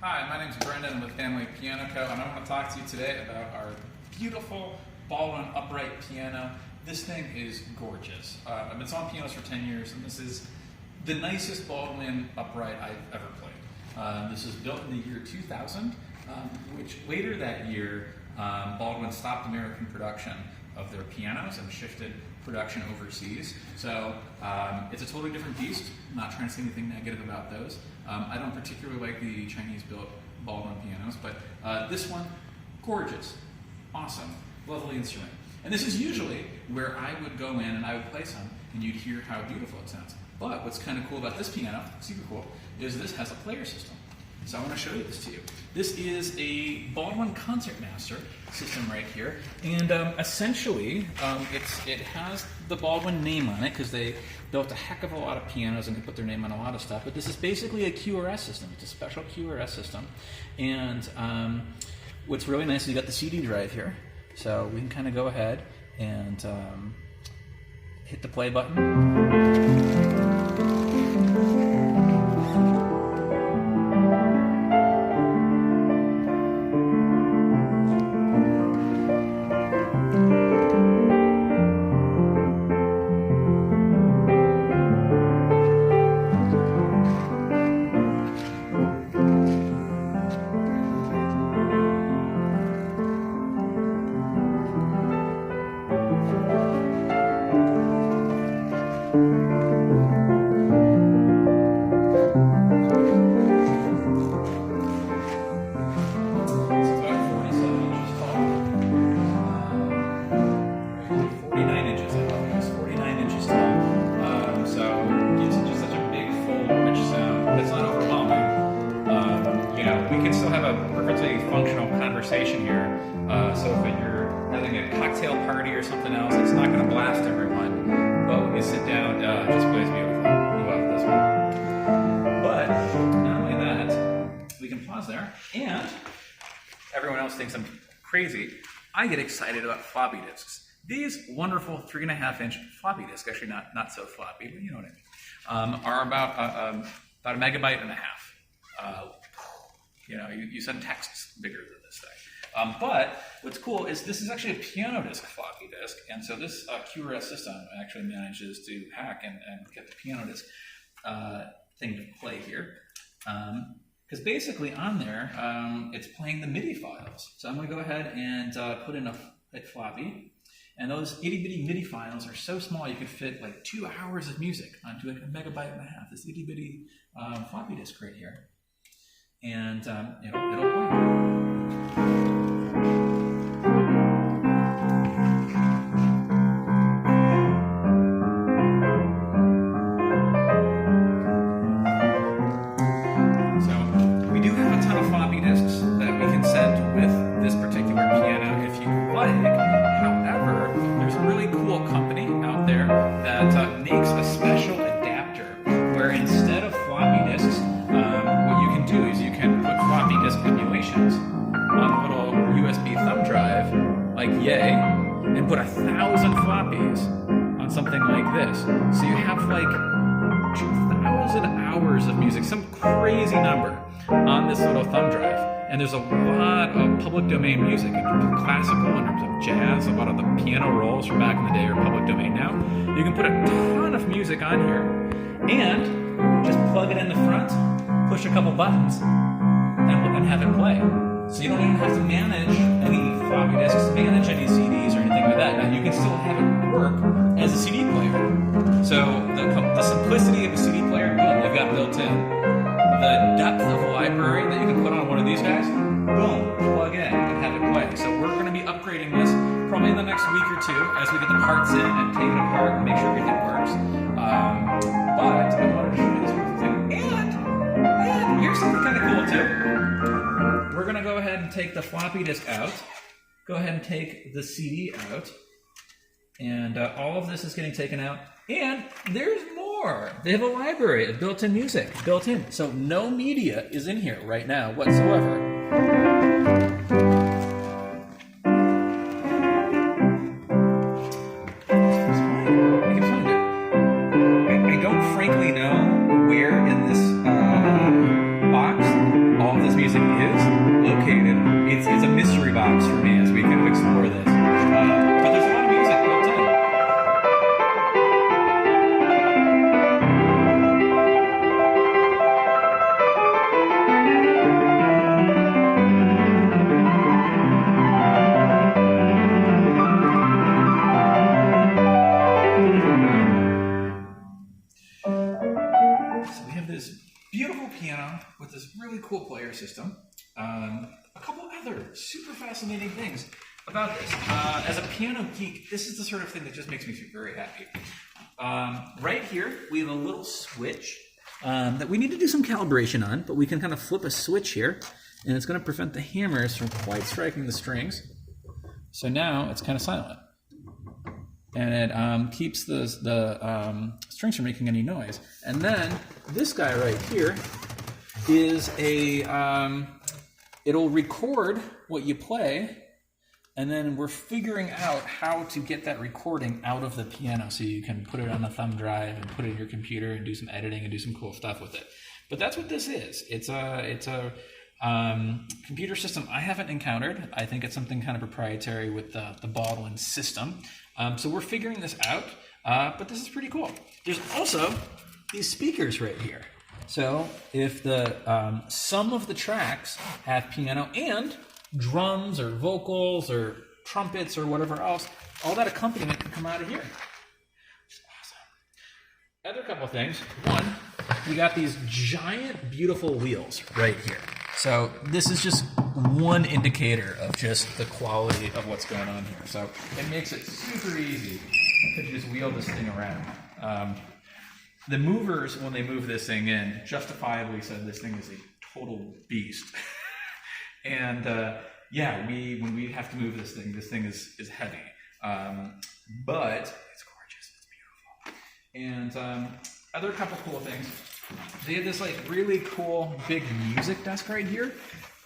Hi, my name's Brendan with Family Piano Co. and I want to talk to you today about our beautiful Baldwin upright piano. This thing is gorgeous. I've been selling pianos for 10 years and this is the nicest Baldwin upright I've ever played. This was built in the year 2000, which later that year Baldwin stopped American production of their pianos and shifted production overseas. So it's a totally different beast. I'm not trying to say anything negative about those. I don't particularly like the Chinese-built Baldwin pianos, but this one, gorgeous, awesome, lovely instrument. And this is usually where I would go in and I would play some, and you'd hear how beautiful it sounds. But what's kind of cool about this piano, super cool, is this has a player system. So I want to show you this to you. This is a Baldwin Concertmaster system right here, and essentially it has the Baldwin name on it because they built a heck of a lot of pianos and they put their name on a lot of stuff. But this is basically a QRS system. It's a special QRS system, and what's really nice is you got the CD drive here, so we can kind of go ahead and hit the play button. We can still have a perfectly functional conversation here. So if you're having a cocktail party or something else, it's not going to blast everyone. But when you sit down, it just plays beautiful. We love this one. But not only that, we can pause there, and everyone else thinks I'm crazy. I get excited about floppy disks. These wonderful 3.5-inch floppy disks, actually not so floppy, but you know what I mean, are about a megabyte and a half. You know, you send texts bigger than this thing. But what's cool is this is actually a piano disc floppy disk, and so this QRS system actually manages to hack and get the piano disc thing to play here. Because basically on there, it's playing the MIDI files. So I'm going to go ahead and put in a floppy, and those itty-bitty MIDI files are so small you could fit like 2 hours of music onto like a megabyte and a half. This itty-bitty floppy disk right here. And it'll play. So we do have a ton of floppy disks that we can send with this particular piano if you like. However, there's a really cool company out there that makes a special adapter where instead of floppy disks, what you can do is you can put floppy disk emulations on a little USB thumb drive, like yay, and put 1,000 floppies on something like this. So you have like 2,000 hours of music, some crazy number, on this little thumb drive. And there's a lot of public domain music in terms of classical, in terms of jazz. A lot of the piano rolls from back in the day are public domain now. You can put a ton of music on here and just plug it in the front, push a couple buttons, and have it play. So you don't even have to manage any floppy disks, manage any CDs or anything like that. Now you can still have it work as a CD player. So the simplicity of a CD player, boom, they've got built in. The depth of a library that you can put on one of these guys, boom, plug in and have it play. So we're going to be upgrading this probably in the next week or two as we get the parts in and take it apart and make sure everything works. But I wanted to show you this beautiful thing. And here's something kind of cool too. We're going to go ahead and take the floppy disk out, go ahead and take the CD out, and all of this is getting taken out. And there's more. They have a library of built-in music, built in. So no media is in here right now whatsoever. I don't frankly know where in this box all all of this music is located, it's a mystery box for me as we kind of explore this. But there's a lot of music built in. So we have this beautiful piano with this really cool player system. A couple other super fascinating things about this. As a piano geek, this is the sort of thing that just makes me feel very happy. Right here, we have a little switch that we need to do some calibration on, but we can kind of flip a switch here, and it's going to prevent the hammers from quite striking the strings. So now it's kind of silent. And it keeps the strings from making any noise. And then this guy right here is it'll record what you play, and then we're figuring out how to get that recording out of the piano so you can put it on a thumb drive and put it in your computer and do some editing and do some cool stuff with it. But that's what this is. It's a computer system I haven't encountered. I think it's something kind of proprietary with the Baldwin system. So we're figuring this out, but this is pretty cool. There's also these speakers right here. So if the some of the tracks have piano and drums or vocals or trumpets or whatever else, all that accompaniment can come out of here. Which is awesome. Other couple things. One, we got these giant, beautiful wheels right here. So this is just one indicator of just the quality of what's going on here. So it makes it super easy to just wheel this thing around. The movers, when they move this thing in, justifiably said this thing is a total beast. And yeah, when we have to move this thing is heavy. But it's gorgeous, it's beautiful. And other couple cool things. They have this like really cool big music desk right here.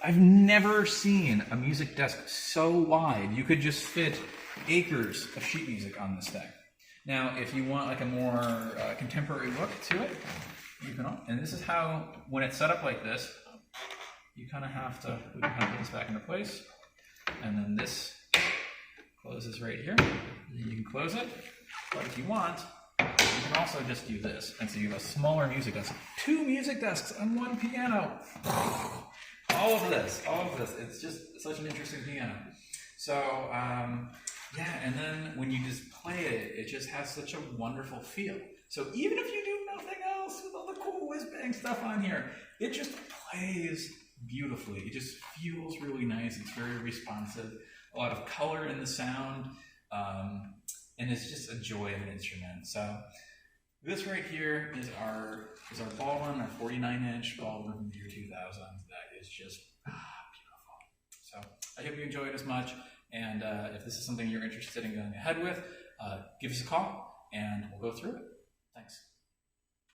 I've never seen a music desk so wide. You could just fit acres of sheet music on this thing. Now, if you want like a more contemporary look to it, you can. And this is how, when it's set up like this, you kind of have to put this back into place, and then this closes right here. And you can close it, but if you want, you can also just do this, and so you have a smaller music desk. 2 music desks on 1 piano. All of this, it's just such an interesting piano. So, yeah, and then when you just play it, it just has such a wonderful feel. So even if you do nothing else with all the cool whiz-bang stuff on here, it just plays beautifully. It just feels really nice. It's very responsive. A lot of color in the sound. And it's just a joy of an instrument. So this right here is our Baldwin, our 49-inch Baldwin from the year 2000. That is just beautiful. So I hope you enjoy it as much. And if this is something you're interested in going ahead with, give us a call and we'll go through it. Thanks.